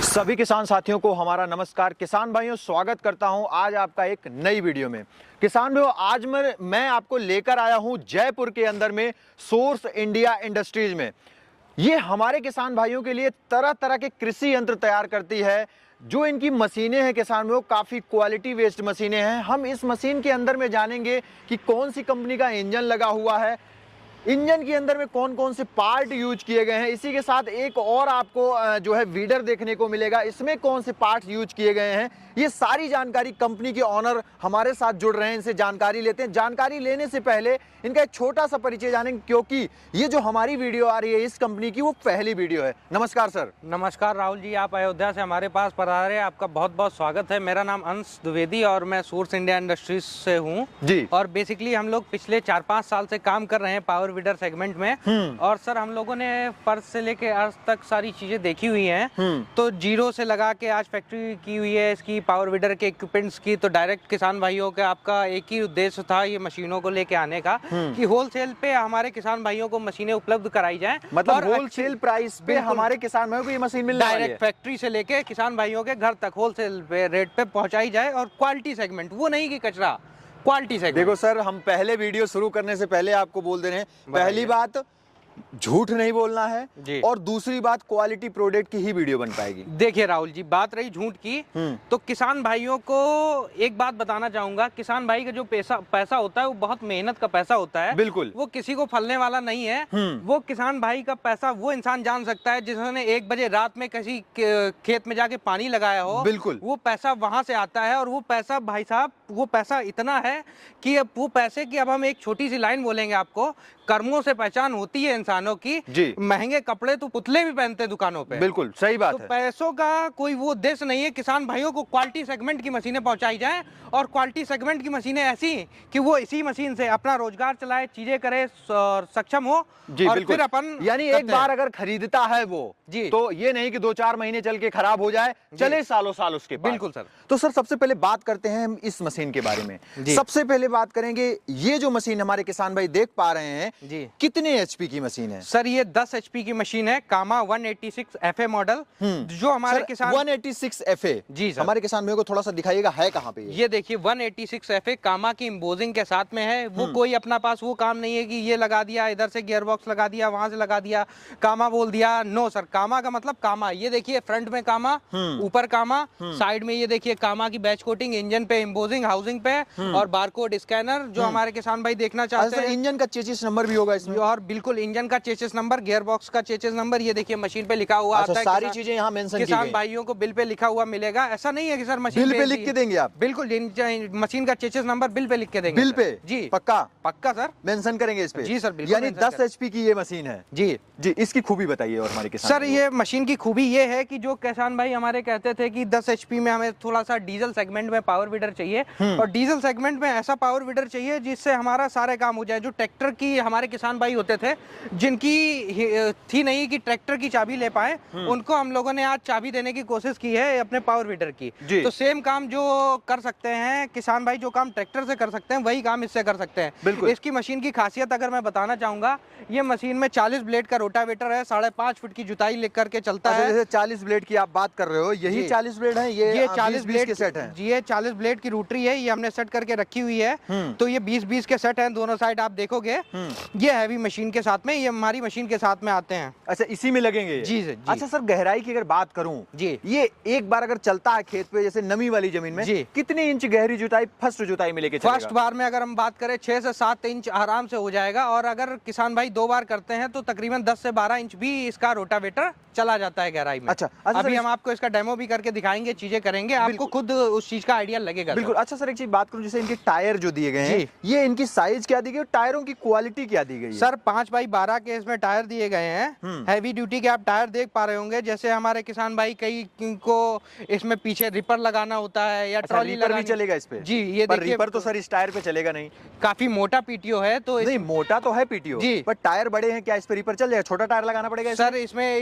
सभी किसान साथियों को हमारा नमस्कार। किसान भाइयों, स्वागत करता हूं आज आपका एक नई वीडियो में। किसान भाइयों, आज मैं आपको लेकर आया हूं जयपुर के अंदर में सोर्स इंडिया इंडस्ट्रीज में। ये हमारे किसान भाइयों के लिए तरह तरह के कृषि यंत्र तैयार करती है। जो इनकी मशीनें हैं किसान भाइयों, काफ़ी क्वालिटी बेस्ड मशीनें हैं। हम इस मशीन के अंदर में जानेंगे कि कौन सी कंपनी का इंजन लगा हुआ है, इंजन के अंदर में कौन कौन से पार्ट यूज किए गए हैं। इसी के साथ एक और आपको जो है वीडर देखने को मिलेगा, इसमें कौन से पार्ट्स यूज किए गए हैं। ये सारी जानकारी कंपनी के ऑनर हमारे साथ जुड़ रहे हैं, इनसे जानकारी लेते हैं। जानकारी लेने से पहले इनका एक छोटा सा परिचय जानेंगे, क्योंकि ये जो हमारी वीडियो आ रही है इस कंपनी की, वो पहली वीडियो है। नमस्कार सर। नमस्कार राहुल जी, आप अयोध्या से हमारे पास पधारे, आपका बहुत बहुत स्वागत है। मेरा नाम अंश द्विवेदी और मैं सोर्स इंडिया इंडस्ट्रीज से हूँ जी। और बेसिकली हम लोग पिछले 4-5 साल से काम कर रहे हैं पावर वीडर सेगमेंट में। और सर हम लोगों ने फर्स्ट से लेके आज तक सारी चीजें देखी हुई हैं। तो जीरो से लगा के आज फैक्ट्री की हुई है इसकी पावर वीडर के इक्विपमेंट्स की। तो डायरेक्ट किसान भाइयों के आपका एक ही उद्देश्य था ये मशीनों को लेके आने का, कि होलसेल पे हमारे किसान भाइयों को मशीनें उपलब्ध कराई जाए। मतलब होलसेल प्राइस पे हमारे किसान भाइयों को ये मशीन मिल रही है, डायरेक्ट फैक्ट्री से लेके किसान भाइयों के घर तक होलसेल पे रेट पे पहुंचाई जाए। और क्वालिटी सेगमेंट, वो नहीं कि कचरा, क्वालिटी सेगमेंट। देखो सर, हम पहले वीडियो शुरू करने से पहले आपको बोल दे रहे हैं, पहली बात झूठ नहीं बोलना है जी। और दूसरी बात क्वालिटी प्रोडक्ट की ही वीडियो बन पाएगी। देखिए राहुल जी, बात रही झूठ की, तो किसान भाइयों को एक बात बताना चाहूंगा। किसान भाई का जो पैसा होता है वो बहुत मेहनत का पैसा होता है। बिल्कुल, वो किसी को फलने वाला नहीं है। वो किसान भाई का पैसा वो इंसान जान सकता है जिन्होंने 1 बजे रात में किसी खेत में जाके पानी लगाया हो। बिल्कुल, वो पैसा वहां से आता है। और वो पैसा भाई साहब, वो पैसा इतना है कि अब वो पैसे की, अब हम एक छोटी सी लाइन बोलेंगे आपको, कर्मों से पहचान होती है इंसानों की। जी। महंगे कपड़े तो पुतले भी पहनते हैं दुकानों पे। बिल्कुल सही बात तो है। पैसों का कोई वो उद्देश्य नहीं है। किसान भाइयों को क्वालिटी सेगमेंट की मशीनें पहुंचाई जाएं, और क्वालिटी सेगमेंट की मशीनें ऐसी कि वो इसी मशीन से अपना रोजगार चलाए, चीजें करे और सक्षम हो। जी, और बिल्कुल। फिर अपन यानी एक बार अगर खरीदता है वो जी, तो ये नहीं कि 2-4 महीने चल के खराब हो जाए, चले सालों साल उसके बाद। बिल्कुल सर। तो सर सबसे पहले बात करते हैं हम इस मशीन के बारे में। सबसे पहले बात करेंगे, ये जो मशीन हमारे किसान भाई देख पा रहे हैं जी, कितने एचपी की मशीन है? सर ये 10 एचपी की मशीन है, कामा 186 FA मॉडल। जो हमारे किसान 186 FA। जी सर। हमारे किसान भाइयों को थोड़ा सा दिखाइएगा, है कहाँ पे ये देखिए 186 FA कामा की एम्बोजिंग के साथ में है। वो कोई अपना पास वो काम नहीं है कि ये लगा दिया, इधर से गियर बॉक्स लगा दिया, वहां से लगा दिया, कामा बोल दिया। नो सर, कामा का मतलब कामा। ये देखिए फ्रंट में कामा, ऊपर कामा, साइड में ये देखिए कामा की बैच कोटिंग, इंजन पे एम्बोजिंग, हाउसिंग पे और बारकोड स्कैनर, जो हमारे किसान भाई देखना चाहते हैं। इंजन का चेसिस नंबर भी होगा इसमें? और बिल्कुल इंजन का चेसिस नंबर, गियर बॉक्स का चेसिस नंबर, ये देखिए मशीन पे लिखा हुआ आता है। सारी चीजें यहाँ मेंशन की गई। किसान भाइयों को बिल पे लिखा हुआ मिलेगा। ऐसा नहीं है कि सर मशीन बिल पे लिख के देंगे आप? बिल्कुल, मशीन का चेसिस नंबर बिल पे लिख के देंगे। Bill pay? जी पक्का? पक्का सर, मेंशन करेंगे इस पे? जी सर, बिल्कुल। यानी 10 एचपी की ये मशीन है। जी जी, इसकी खूबी बताइए और हमारे किसान सर। ये मशीन की खूबी ये है कि जो किसान भाई हमारे कहते थे कि 10 एचपी में हमें थोड़ा सा डीजल सेगमेंट में पावर वीडर चाहिए, और डीजल सेगमेंट में ऐसा पावर वीडर चाहिए जिससे हमारा सारे काम हो जाए। जो ट्रैक्टर की हमारे किसान भाई होते थे जिनकी थी नहीं कि ट्रैक्टर की चाबी ले पाए, उनको हम लोगों ने आज चाबी देने की कोशिश की है अपने पावर वीडर की। तो सेम काम जो कर सकते हैं किसान भाई, जो काम ट्रैक्टर से कर सकते हैं वही काम इससे कर सकते हैं। इसकी मशीन की खासियत अगर मैं बताना चाहूंगा, ये मशीन में 40 ब्लेड का रोटावेटर है, 5.5 फुट की जुताई लेकर के चलता है। जैसे 40 ब्लेड की आप बात कर रहे हो, यही 40 ब्लेड है? ये 40 ब्लेड के सेट है जी। ये 40 ब्लेड की रोटरी है, ये हमने सेट करके रखी हुई है। तो ये 20-20 के सेट हैं दोनों साइड, आप देखोगे। ये हैवी मशीन के साथ में, ये हमारी मशीन के साथ में आते हैं। अच्छा, इसी में लगेंगे? जी जी। अच्छा सर, गहराई की अगर बात करूं जी, ये एक बार अगर चलता है खेत पे, जैसे नमी वाली जमीन में, कितने इंच गहरी जुताई फर्स्ट जुताई में लेके चलेगा? फर्स्ट बार में अगर हम बात करें 6 से 7 इंच आराम से हो जाएगा। और अगर किसान भाई 2 बार करते हैं तो तकरीबन 10 से 12 इंच भी इसका रोटावेटर चला जाता है गहराई में। अच्छा, अभी हम आपको इसका डेमो भी करके दिखाएंगे, चीजें करेंगे, आपको खुद उस चीज का आइडिया लगेगा। बिल्कुल। अच्छा सर, एक चीज बात करूं, जैसे इनके टायर जो दिए गए हैं, ये इनकी साइज क्या दी गई, टायरों की क्वालिटी क्या दी गई है? सर 5x12 के इसमें टायर दिए गए हैं। हैवी ड्यूटी के आप टायर देख पा रहे होंगे। जैसे हमारे किसान भाई कई को इसमें पीछे रिपर लगाना होता है या ट्रॉली भी चलेगा इस पे? जी, ये देखिए। रिपर तो सर इस टायर पे चलेगा नहीं, काफी मोटा पीटीओ है। तो नहीं, मोटा तो है पीटीओ जी, पर टायर बड़े हैं, क्या इस पे रिपर चल जाएगा? छोटा टायर लगाना पड़ेगा सर इसमें?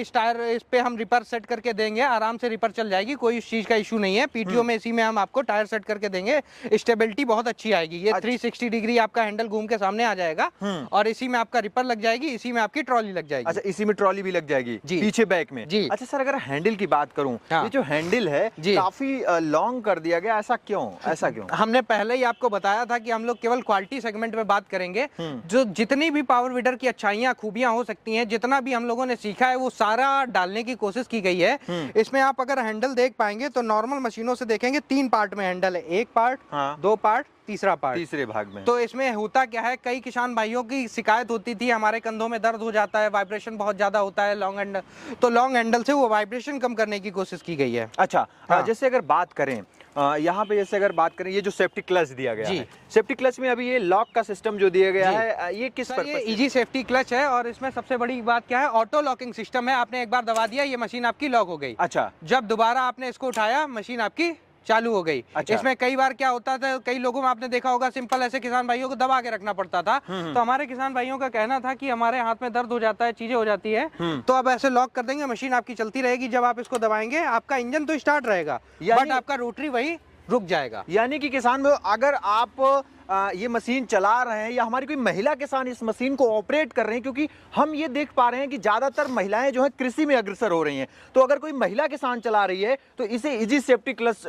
इस पे हम रिपर सेट करके देंगे, आराम से रिपर चल जाएगी, कोई इस चीज का इशू नहीं है। पीटीओ में इसी में हम आपको टायर सेट करके देंगे, स्टेबिलिटी बहुत अच्छी आएगी। ये 360 डिग्री आपका हैंडल घूम के सामने आ जाएगा और इसी में आपका रिपर लग जाएगी, इसी में आपकी ट्रॉली लग जाएगी। अच्छा, इसी में ट्रॉली भी लग जाएगी जी। पीछे बैक में जी। अच्छा सर, अगर हैंडल की बात करूं, हाँ। ये जो हैंडल है जी। काफी लॉन्ग कर दिया गया, ऐसा क्यों? हमने पहले ही आपको बताया था कि हम लोग केवल क्वालिटी सेगमेंट में बात करेंगे। जो जितनी भी पावर वीडर की अच्छाइयाँ खूबियां हो सकती हैं, जितना भी हम लोगों ने सीखा है वो सारा डालने की कोशिश की गई है। इसमें आप अगर हैंडल देख पाएंगे तो नॉर्मल मशीनों से देखेंगे 3 पार्ट में हैंडल है, 1 पार्ट, हाँ। 2 पार्ट, तीसरा पार्ट, तीसरे भाग में। तो इसमें होता क्या है, कई किसान भाइयों की शिकायत होती थी हमारे कंधों में दर्द हो जाता है, वाइब्रेशन बहुत ज्यादा होता है लॉन्ग हैंडल, तो लॉन्ग हैंडल से वो वाइब्रेशन कम करने की कोशिश की गई है। अच्छा, हाँ। जैसे अगर बात करें यहाँ पे, जैसे अगर बात करें ये जो सेफ्टी क्लच दिया गया जी। है, सेफ्टी क्लच में अभी ये लॉक का सिस्टम जो दिया गया जी। है, ये किस सर, पर्पस ये से? इजी सेफ्टी क्लच है और इसमें सबसे बड़ी बात क्या है, ऑटो लॉकिंग सिस्टम है। आपने एक बार दबा दिया, ये मशीन आपकी लॉक हो गई। अच्छा। जब दोबारा आपने इसको उठाया, मशीन आपकी चालू हो गई। अच्छा। इसमें कई बार क्या होता था, कई लोगों में आपने देखा होगा, सिंपल ऐसे किसान भाइयों को दबा के रखना पड़ता था। तो हमारे किसान भाइयों का कहना था कि हमारे हाथ में दर्द हो जाता है, चीजें हो जाती है, तो अब ऐसे लॉक कर देंगे, मशीन आपकी चलती रहेगी। जब आप इसको दबाएंगे, आपका इंजन तो स्टार्ट रहेगा, बट आपका रोटरी वही रुक जाएगा। यानी कि किसान भाई, अगर आप ये मशीन चला रहे हैं या हमारी कोई महिला किसान इस मशीन को ऑपरेट कर रहे हैं, क्योंकि हम ये देख पा रहे हैं कि ज्यादातर महिलाएं जो है कृषि में अग्रसर हो रही हैं, तो अगर कोई महिला किसान चला रही है तो इसे इजी सेफ्टी क्लच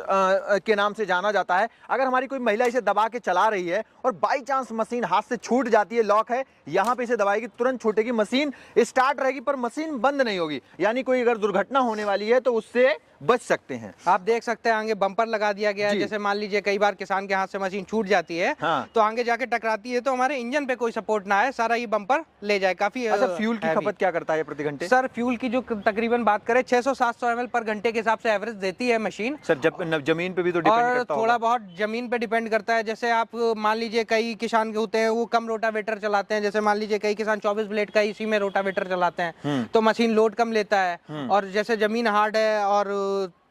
के नाम से जाना जाता है। अगर हमारी कोई महिला इसे दबा के चला रही है और बाई चांस मशीन हाथ से छूट जाती है, लॉक है, यहाँ पे इसे दबाएगी, तुरंत छूटेगी, मशीन स्टार्ट रहेगी पर मशीन बंद नहीं होगी। यानी कोई अगर दुर्घटना होने वाली है तो उससे बच सकते हैं। आप देख सकते हैं आगे बम्पर लगा दिया गया है। जैसे मान लीजिए कई बार किसान के हाथ से मशीन छूट जाती है, हाँ। तो आगे जाके टकराती है, तो हमारे इंजन पे कोई सपोर्ट ना है, सारा ये बम्पर ले जाए। काफी अच्छा, फ्यूल की खपत क्या करता है प्रति घंटे? सर, फ्यूल की जो तकरीबन बात करें 600-700 ml पर घंटे के हिसाब से एवरेज देती है मशीन। सर, जब जमीन पे भी तो डिपेंड और करता थोड़ा होगा। बहुत जमीन पे डिपेंड करता है। जैसे आप मान लीजिए कई किसान के होते हैं वो कम रोटावेटर चलाते हैं, जैसे मान लीजिए कई किसान 24 ब्लेड का इसी में रोटावेटर चलाते हैं, तो मशीन लोड कम लेता है। और जैसे जमीन हार्ड है और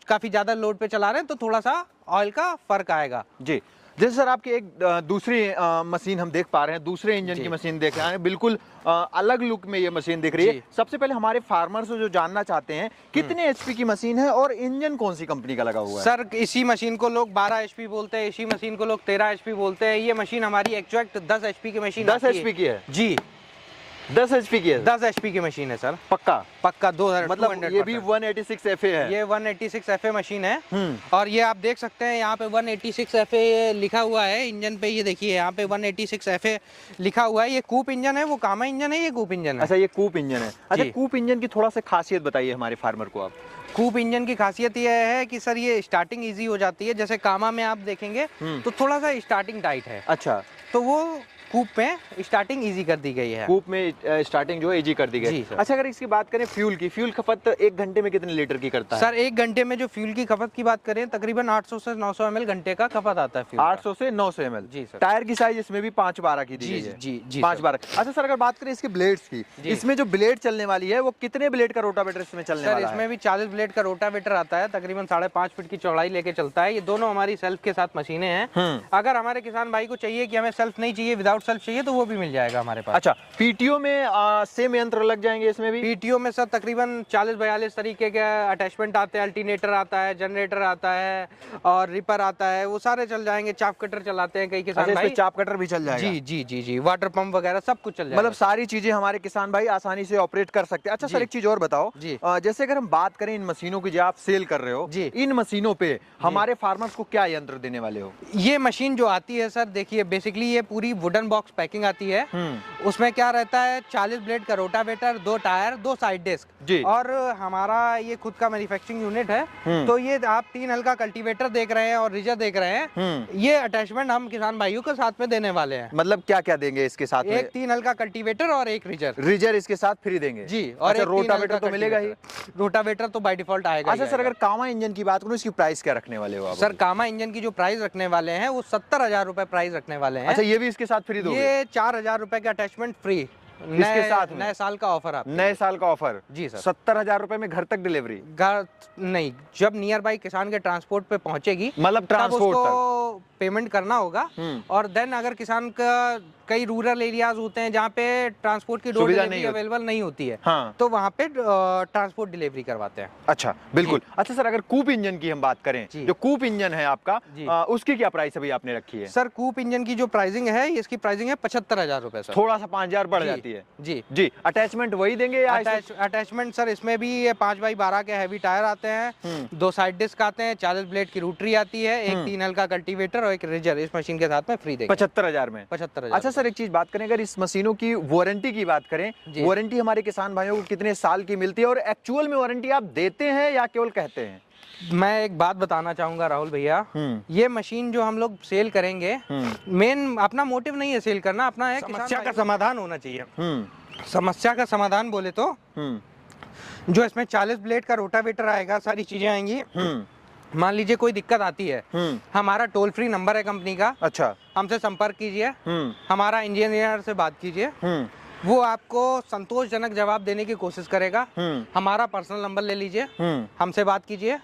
काफी ज्यादा लोड पे चला रहे हैं तो थोड़ा सा ऑयल का फर्क आएगा। जी। जैसे सर आपकी एक दूसरी मशीन हम देख पा रहे हैं, दूसरे इंजन की मशीन देख रहे हैं, बिल्कुल अलग लुक में ये मशीन दिख रही है। सबसे पहले हमारे फार्मर्स जो जानना चाहते हैं कितने एचपी की मशीन है और इंजन कौन सी कंपनी का लगा हुआ है? सर, इसी मशीन को लोग 12 एचपी बोलते हैं, इसी मशीन को लोग 13 एचपी बोलते हैं। ये मशीन हमारी एक्जैक्ट 10 एचपी की मशीन 10 एचपी की है जी। 10 एचपी की है? 10 एचपी की मशीन है सर, पक्का? 2000 मतलब ये भी 186 FA है? ये 186 FA मशीन है। और ये आप देख सकते हैं यहाँ पे 186 FA लिखा हुआ है इंजन पे। ये देखिए यहाँ पे 186 FA लिखा हुआ है। ये कूप इंजन है, वो कामा इंजन है, ये कूप इंजन है। अच्छा, ये कूप इंजन है। अच्छा, कूप इंजन की थोड़ा सा खासियत बताइए हमारे फार्मर को आप। कूप इंजन की खासियत ये है कि सर ये स्टार्टिंग इजी हो जाती है। जैसे कामा में आप देखेंगे तो थोड़ा सा स्टार्टिंग टाइट है। अच्छा, तो वो कूप में स्टार्टिंग इजी कर दी गई है। कूप में स्टार्टिंग जो है इजी कर दी गई। अच्छा, अगर इसकी बात करें फ्यूल की, फ्यूल खपत 1 घंटे में कितने लीटर की करता है? सर, 1 घंटे में जो फ्यूल की खपत की बात करें तकरीबन 800 से 900 ml घंटे का खपत आता है फ्यूल। 800 से 900 ml। जी सर। टायर की साइज इसमें भी 5/12 की दी गई है। जी 5/12। अच्छा सर, अगर बात करें इसके ब्लेड्स की, इसमें जो ब्लेड चलने वाली है वो कितने ब्लेड का रोटावेटर इसमें चलने वाला है? सर, इसमें भी 40 ब्लेड का रोटावेटर आता है, तकरीबन 5.5 फीट की चौड़ाई लेके चलता है। ये दोनों हमारी सेल्फ के साथ मशीनें हैं। अगर हमारे किसान भाई को चाहिए कि हमें सेल्फ नहीं चाहिए, विदाउट सेल्फ चाहिए, तो वो भी मिल जाएगा हमारे पास। अच्छा, पीटीओ में सेम यंत्र लग जाएंगे इसमें भी? पीटीओ में सर तकरीबन 40-42 तरीके के अटैचमेंट आते हैं। अल्टरनेटर आता है, जनरेटर आता है और रिपर आता है, वो सारे चल जाएंगे। चाप कटर चलाते हैं कई किसान भाई। चाप कटर भी चल जाएगा? जी। वाटर पंप वगैरह सब कुछ चल जाएगा। मतलब सारी चीजें हमारे किसान भाई आसानी से ऑपरेट कर सकते हैं। अच्छा सर, एक चीज और बताओ, जैसे अगर हम बात करें इन मशीनों की जो आप सेल कर रहे हो, इन मशीनों पे हमारे फार्मर्स को क्या यंत्र देने वाले हो? ये मशीन जो आती है सर, देखिए बेसिकली ये पूरी वुडन बॉक्स पैकिंग आती है। उसमें क्या रहता है, 40 ब्लेड का रोटावेटर, 2 टायर, 2 साइड डिस्क, और हमारा ये खुद का मैन्युफैक्चरिंग यूनिट है। तो ये आप 3 हल का कल्टीवेटर देख रहे हैं और रिजर देख रहे हैं। ये अटैचमेंट हम किसान भाइयों को साथ में देने वाले हैं। मतलब क्या क्या देंगे इसके साथ में? एक 3 हल का कल्टीवेटर और एक रिजर इसके साथ फ्री देंगे जी। और अच्छा, रोटावेटर तो मिलेगा ही? रोटावेटर तो बाय डिफॉल्ट आएगा। अच्छा सर, अगर कामा इंजन की बात करूं, इसकी प्राइस क्या रखने वाले हो आप? सर, कामा इंजन की जो प्राइस रखने वाले हैं वो 70,000 रुपए प्राइस रखने वाले हैं। अच्छा, ये भी इसके साथ फ्री दोगे? ये 4,000 रुपए का अटैचमेंट फ्री इसके साथ नए साल का ऑफर आप। नए साल का ऑफर? जी सर। 70,000 रुपए में घर तक डिलीवरी? घर नहीं, जब नियर बाई किसान के ट्रांसपोर्ट पे पहुंचेगी, मतलब ट्रांसपोर्ट तक पेमेंट करना होगा। और देन अगर किसान का कई रूरल एरियाज होते हैं जहाँ पे ट्रांसपोर्ट की डोर डिलीवरी अवेलेबल नहीं होती है, तो वहाँ पे ट्रांसपोर्ट डिलीवरी करवाते हैं। अच्छा, बिल्कुल। अच्छा सर, अगर कूप इंजन की हम बात करें, जो कूप इंजन है आपका, उसकी क्या प्राइस अभी आपने रखी है? सर, कूप इंजन की जो प्राइसिंग है, इसकी प्राइसिंग है 75,000 रुपए। थोड़ा सा 5,000 बढ़ जाती चलती है जी जी। अटैचमेंट वही देंगे या अटैचमेंट सर इसमें भी ये 5x12 के हैवी टायर आते हैं, 2 साइड डिस्क आते हैं, 40 ब्लेड की रोटरी आती है, एक 3L का कल्टीवेटर और एक रेजर इस मशीन के साथ में फ्री देंगे 75,000 में। 75,000। अच्छा सर, एक चीज बात करें, अगर इस मशीनों की वारंटी की बात करें, वारंटी हमारे किसान भाइयों को कितने साल की मिलती है और एक्चुअल में वारंटी आप देते हैं या केवल कहते हैं? मैं एक बात बताना चाहूंगा राहुल भैया, ये मशीन जो हम लोग सेल करेंगे, मेन अपना मोटिव नहीं है सेल करना, अपना है समस्या का समाधान होना चाहिए। समस्या का समाधान बोले तो जो इसमें 40 ब्लेड का रोटावेटर आएगा, सारी चीजें आएंगी। मान लीजिए कोई दिक्कत आती है, हमारा टोल फ्री नंबर है कंपनी का। अच्छा, हमसे संपर्क कीजिए, हमारा इंजीनियर से बात कीजिए, वो आपको संतोषजनक जवाब देने की कोशिश करेगा। हमारा पर्सनल नंबर ले लीजिए, हमसे बात कीजिए,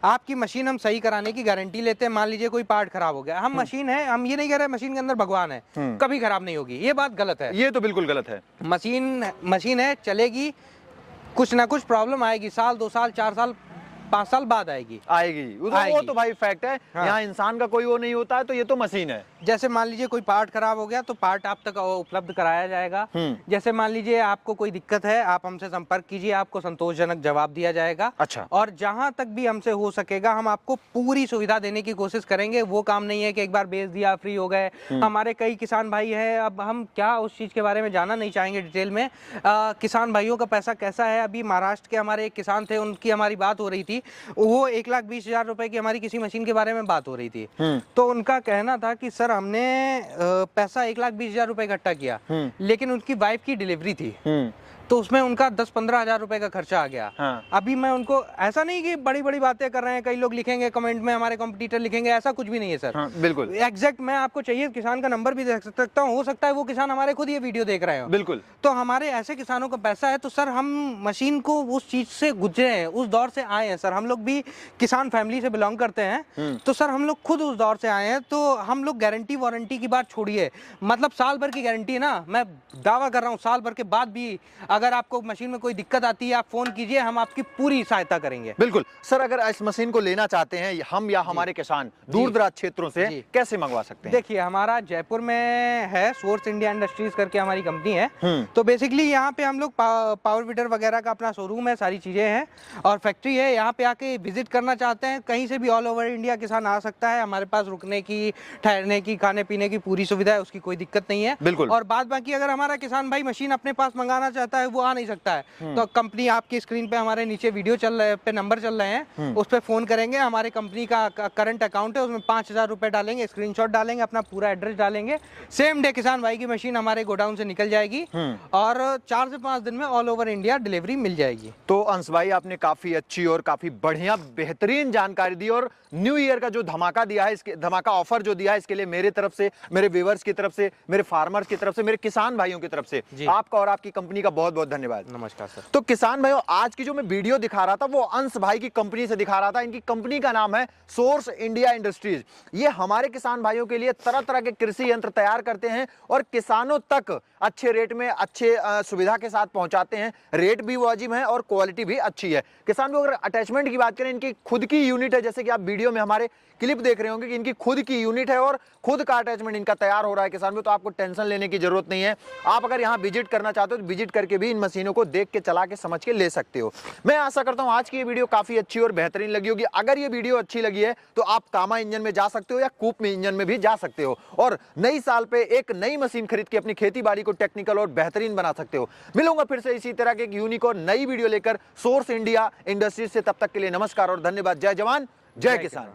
आपकी मशीन हम सही कराने की गारंटी लेते हैं। मान लीजिए कोई पार्ट खराब हो गया, हम मशीन है, हम ये नहीं कह रहे मशीन के अंदर भगवान है, कभी खराब नहीं होगी, ये बात गलत है। ये तो बिल्कुल गलत है। मशीन है, चलेगी, कुछ ना कुछ प्रॉब्लम आएगी, साल 2 साल 4 साल 5 साल बाद आएगी। वो तो भाई फैक्ट है। हाँ। यहाँ इंसान का कोई वो नहीं होता है, तो ये तो मशीन है। जैसे मान लीजिए कोई पार्ट खराब हो गया तो पार्ट आप तक उपलब्ध कराया जाएगा। जैसे मान लीजिए आपको कोई दिक्कत है, आप हमसे संपर्क कीजिए, आपको संतोषजनक जवाब दिया जाएगा। अच्छा। और जहां तक भी हमसे हो सकेगा हम आपको पूरी सुविधा देने की कोशिश करेंगे। वो काम नहीं है कि एक बार बेच दिया फ्री हो गए। हमारे कई किसान भाई है, अब हम क्या उस चीज के बारे में जानना नहीं चाहेंगे डिटेल में। किसान भाइयों का पैसा कैसा है, अभी महाराष्ट्र के हमारे एक किसान थे, उनकी हमारी बात हो रही थी, वो 1,20,000 रुपए की हमारी किसी मशीन के बारे में बात हो रही थी। तो उनका कहना था कि सर हमने पैसा 1,20,000 रुपए इकट्ठा किया, लेकिन उनकी वाइफ की डिलीवरी थी, तो उसमें उनका 10-15 हजार रुपए का खर्चा आ गया। हाँ। अभी मैं उनको, ऐसा नहीं कि बड़ी बड़ी बातें कर रहे हैं, कई लोग लिखेंगे कमेंट में हमारे कंपटीटर लिखेंगे, ऐसा कुछ भी नहीं है सर। हाँ, बिल्कुल एग्जैक्ट मैं आपको चाहिए किसान का नंबर भी दे सकता हूँ, हो सकता है वो किसान हमारे खुद ये वीडियो देख रहे हो। बिल्कुल। तो हमारे ऐसे किसानों का पैसा है, तो सर हम मशीन को उस चीज से गुजरे हैं, उस दौर से आए हैं सर। हम लोग भी किसान फैमिली से बिलोंग करते हैं, तो सर हम लोग खुद उस दौर से आए हैं। तो हम लोग गारंटी वारंटी की बात छोड़िए, मतलब साल भर की गारंटी है ना, मैं दावा कर रहा हूँ साल भर के बाद भी अगर आपको मशीन में कोई दिक्कत आती है, आप फोन कीजिए, हम आपकी पूरी सहायता करेंगे। बिल्कुल सर, अगर इस मशीन को लेना चाहते हैं हम या हमारे किसान दूर दराज क्षेत्रों से, कैसे मंगवा सकते हैं? देखिए हमारा जयपुर में है, सोर्स इंडिया इंडस्ट्रीज करके हमारी कंपनी है। तो बेसिकली यहाँ पे हम लोग पावर वीडर वगैरह का अपना शोरूम है, सारी चीजें हैं और फैक्ट्री है। यहाँ पे आके विजिट करना चाहते हैं, कहीं से भी ऑल ओवर इंडिया किसान आ सकता है। हमारे पास रुकने की, ठहरने की, खाने पीने की पूरी सुविधा है, उसकी कोई दिक्कत नहीं है। बिल्कुल। और बाद बाकी अगर हमारा किसान भाई मशीन अपने पास मंगाना चाहता है, वो आ नहीं सकता है, तो कंपनी आपकी स्क्रीन पे हमारे नीचे वीडियो चल रहे पे नंबर चल रहे हैं, उस पे फोन करेंगे। हमारे कंपनी का करंट अकाउंट है, उसमें 5,000 रुपए डालेंगे, स्क्रीनशॉट डालेंगे, अपना पूरा एड्रेस डालेंगे, सेम डे किसान भाई की मशीन हमारे गोडाउन से निकल जाएगी और 4 से 5 दिन में ऑल ओवर इंडिया डिलीवरी मिल जाएगी। तो अंश भाई, आपने काफी अच्छी और काफी बढ़िया बेहतरीन जानकारी दी और न्यू ईयर का जो धमाका दिया है, इसके धमाका ऑफर जो दिया है, इसके लिए मेरे तरफ से, मेरे व्यूअर्स की तरफ से, मेरे फार्मर्स की तरफ से, मेरे किसान भाइयों की तरफ से आपका और आपकी कंपनी का बहुत बहुत धन्यवाद। नमस्कार सर। तो किसान भाइयों, आज की जो मैं वीडियो दिखा रहा था वो अंश भाई की कंपनी से दिखा रहा था। इनकी कंपनी का नाम है सोर्स इंडिया इंडस्ट्रीज। ये हमारे किसान भाइयों के लिए तरह तरह के कृषि यंत्र तैयार करते हैं और किसानों तक अच्छे रेट में, अच्छे सुविधा के साथ पहुंचाते हैं। रेट भी वाजिब है और क्वालिटी भी अच्छी है। किसान भाई, अगर अटैचमेंट की बात करें, इनकी खुद की यूनिट है, जैसे कि आप वीडियो में हमारे क्लिप देख रहे होंगे कि इनकी खुद की यूनिट है और खुद का अटैचमेंट इनका तैयार हो रहा है किसान भाई, तो आपको टेंशन लेने की जरूरत नहीं है। आप अगर यहाँ विजिट करना चाहते हो तो विजिट करके भी इन मशीनों को देख के, चला के, समझ के ले सकते हो। मैं आशा करता हूँ आज की ये वीडियो काफी अच्छी और बेहतरीन लगी होगी। अगर ये वीडियो अच्छी लगी है तो आप कामा इंजन में जा सकते हो या कूप में इंजन में भी जा सकते हो और नई साल पे एक नई मशीन खरीद के अपनी खेती बाड़ी को टेक्निकल और बेहतरीन बना सकते हो। मिलूंगा फिर से इसी तरह के एक यूनिक और नई वीडियो लेकर सोर्स इंडिया इंडस्ट्रीज से। तब तक के लिए नमस्कार और धन्यवाद। जय जवान, जय किसान।